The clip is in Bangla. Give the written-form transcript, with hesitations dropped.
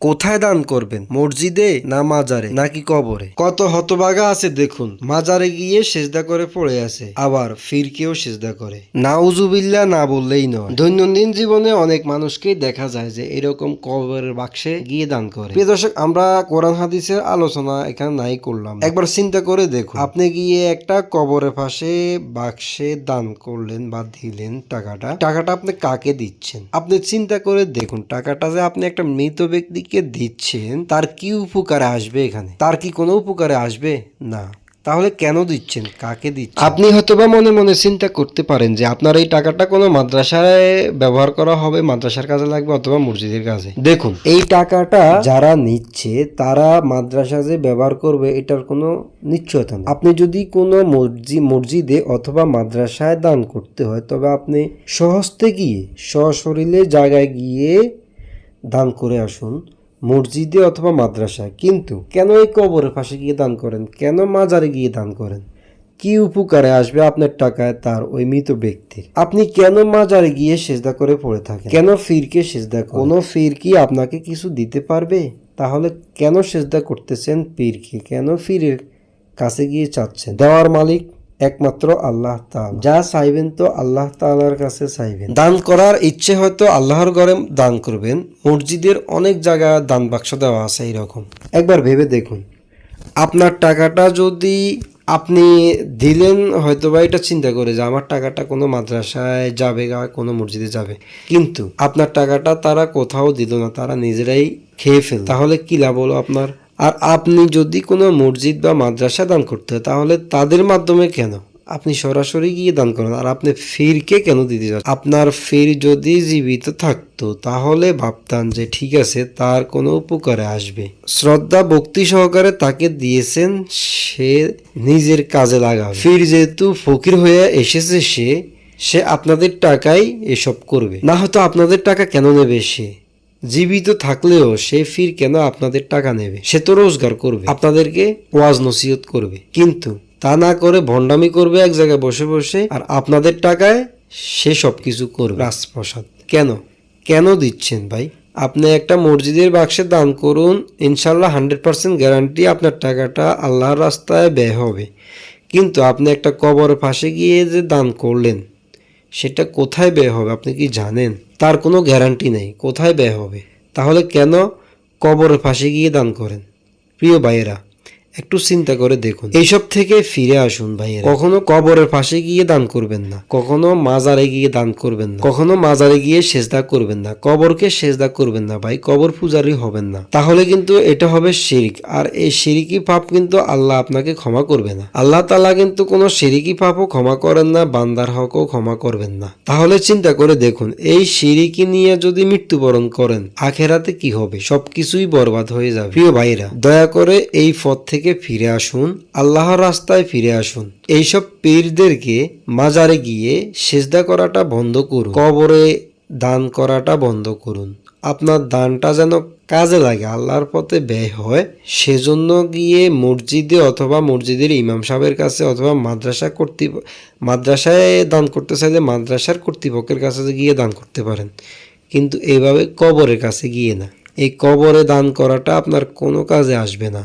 কোথায় দান করবেন? মসজিদে না মাজারে নাকি কবরে? কত হতভাগা আছে দেখুন, মাজারে গিয়ে সেজদা করে পড়ে আছে, আবার ফিরকেও সেজদা করে। নাউজুবিল্লাহ না বললেই নয়। দৈনন্দিন জীবনে অনেক মানুষকেই দেখা যায় যে এরকম কবরের বাক্সে গিয়ে দান করে। প্রিয় দর্শক, আমরা কোরআন হাদিসের আলোচনা এখানে নাই করলাম। একবার চিন্তা করে দেখুন, আপনি গিয়ে একটা কবরের পাশে বাক্সে দান করলেন বা দিলেন টাকাটা আপনি কাকে দিচ্ছেন? আপনি চিন্তা করে দেখুন, টাকাটা যে আপনি একটা মৃত ব্যক্তিকে দিচ্ছেন, তার কি উপকারে আসবে? এখানে তার কি কোনো উপকারে আসবে না। তাহলে কেন দিচ্ছেন? কাকে দিচ্ছেন? আপনি হয়তোবা মনে মনে চিন্তা করতে পারেন যে আপনার এই টাকাটা কোনো মাদ্রাসায় ব্যবহার করা হবে, মাদ্রাসার কাজে লাগবে অথবা মসজিদের কাজে। দেখুন, এই টাকাটা যারা নিচ্ছে তারা মাদ্রাসা যে ব্যবহার করবে এটার কোনো নিশ্চয়তা নেই। আপনি যদি কোনো মসজিদে অথবা মাদ্রাসায় দান করতে হয়, তবে আপনি স্বহস্তে গিয়ে সশরীরে জায়গায় গিয়ে দান করে আসুন, মসজিদে অথবা মাদ্রাসায়। কিন্তু কেন এই কবরের পাশে গিয়ে দান করেন? কেন মাজারে গিয়ে দান করেন? কি উপকারে আসবে আপনার টাকায় তার ওই মৃত ব্যক্তির? আপনি কেন মাজারে গিয়ে সেজদা করে পড়ে থাকেন? কেন ফিরকে সেজদা করেন? কোনো ফির কি আপনাকে কিছু দিতে পারবে? তাহলে কেন সেজদা করতেছেন পীরকে? কেন ফিরের কাছে গিয়ে চাচ্ছেন? দেওয়ার মালিক একমাত্র আল্লাহ তাআলা। যা চাইবেন তো আল্লাহ তাআলার কাছে চাইবেন। দান করার ইচ্ছে হয়তো আল্লাহর ঘরে দান করবেন, মসজিদের অনেক জায়গায় দান বাক্স দেওয়া আছে এইরকম। একবার ভেবে দেখুন, আপনার টাকাটা যদি আপনি দিলেন, হয়তো বা এটা চিন্তা করে যে আমার টাকাটা কোনো মাদ্রাসায় যাবে বা কোনো মসজিদে যাবে, কিন্তু আপনার টাকাটা তারা কোথাও দিল না, তারা নিজেরাই খেয়ে ফেল। তাহলে কি লাভ হলো আপনার? আর আপনি যদি কোনো মসজিদ বা মাদ্রাসা দান করতে হয়, তাহলে তাদের মাধ্যমে কেন? আপনি সরাসরি গিয়ে দান করেন। আর আপনি ফিরকে কেন দিতে যাচ্ছেন? আপনার ফির যদি জীবিত থাকতো তাহলে ভাবতাম যে ঠিক আছে, তার কোনো উপকারে আসবে, শ্রদ্ধা ভক্তি সহকারে তাকে দিয়েছেন, সে নিজের কাজে লাগাবে। ফির যেহেতু ফকির হয়ে এসেছে, সে আপনাদের টাকায় এসব করবে না। হয়তো আপনাদের টাকা কেন নেবে? সে জীবিত থাকলেও সে ফির কেন আপনাদের টাকা নেবে? সে তো রোজগার করবে, আপনাদেরকে ওয়াজ নসিহত করবে, কিন্তু তা না করে ভণ্ডামি করবে এক জায়গায় বসে বসে, আর আপনাদের টাকায় সে সবকিছু করবে। রাজপ্রসাদ কেন দিচ্ছেন ভাই? আপনি একটা মসজিদের বাক্সে দান করুন, ইনশাল্লাহ 100% গ্যারান্টি আপনার টাকাটা আল্লাহর রাস্তায় ব্যয় হবে। কিন্তু আপনি একটা কবরের পাশে গিয়ে যে দান করলেন, সেটা কোথায় ব্যয় হবে আপনি কি জানেন? তার কোনো গ্যারান্টি নেই কোথায় ব্যয় হবে। তাহলে কেন কবরের পাশে গিয়ে দান করেন? প্রিয় ভাইয়েরা, একটু চিন্তা করে দেখুন, এইসব থেকে ফিরে আসুন ভাইয়েরা। কখনো কবরের পাশে গিয়ে দান করবেন না, কখনো মাজারে গিয়ে দান করবেন না, কখনো মাজারে গিয়ে সেজদা করবেন না, কবরকে সেজদা করবেন না ভাই, কবর পূজারি হবেন না। তাহলে কিন্তু এটা হবে শিরক, আর এই শিরকি পাপ কিন্তু আল্লাহ আপনাকে ক্ষমা করবে না। আল্লাহ তাআলা কিন্তু কোনো শিরকি পাপও ক্ষমা করেন না, বান্দার হকও ক্ষমা করবেন না। তাহলে চিন্তা করে দেখুন, এই শিরকি নিয়ে যদি মৃত্যুবরণ করেন, আখেরাতে কি হবে? সবকিছুই বরবাদ হয়ে যাবে। প্রিয় ভাইরা, দয়া করে এই পথ থেকে ফিরে আসুন, আল্লাহর রাস্তায় ফিরে আসুন। এইসব পীরদেরকে মাজারে গিয়ে সেজদা করাটা বন্ধ করুন, কবরে দান করাটা বন্ধ করুন। আপনার দানটা যেন কাজে লাগে, আল্লাহর পথে ব্যয় হয়, সেজন্য গিয়ে মসজিদে অথবা মসজিদের ইমাম সাহেবের কাছে অথবা মাদ্রাসায় দান করতে চাইলে মাদ্রাসার কর্তৃপক্ষের কাছে গিয়ে দান করতে পারেন, কিন্তু এইভাবে কবরের কাছে গিয়ে না। এই কবরে দান করাটা আপনার কোনো কাজে আসবে না।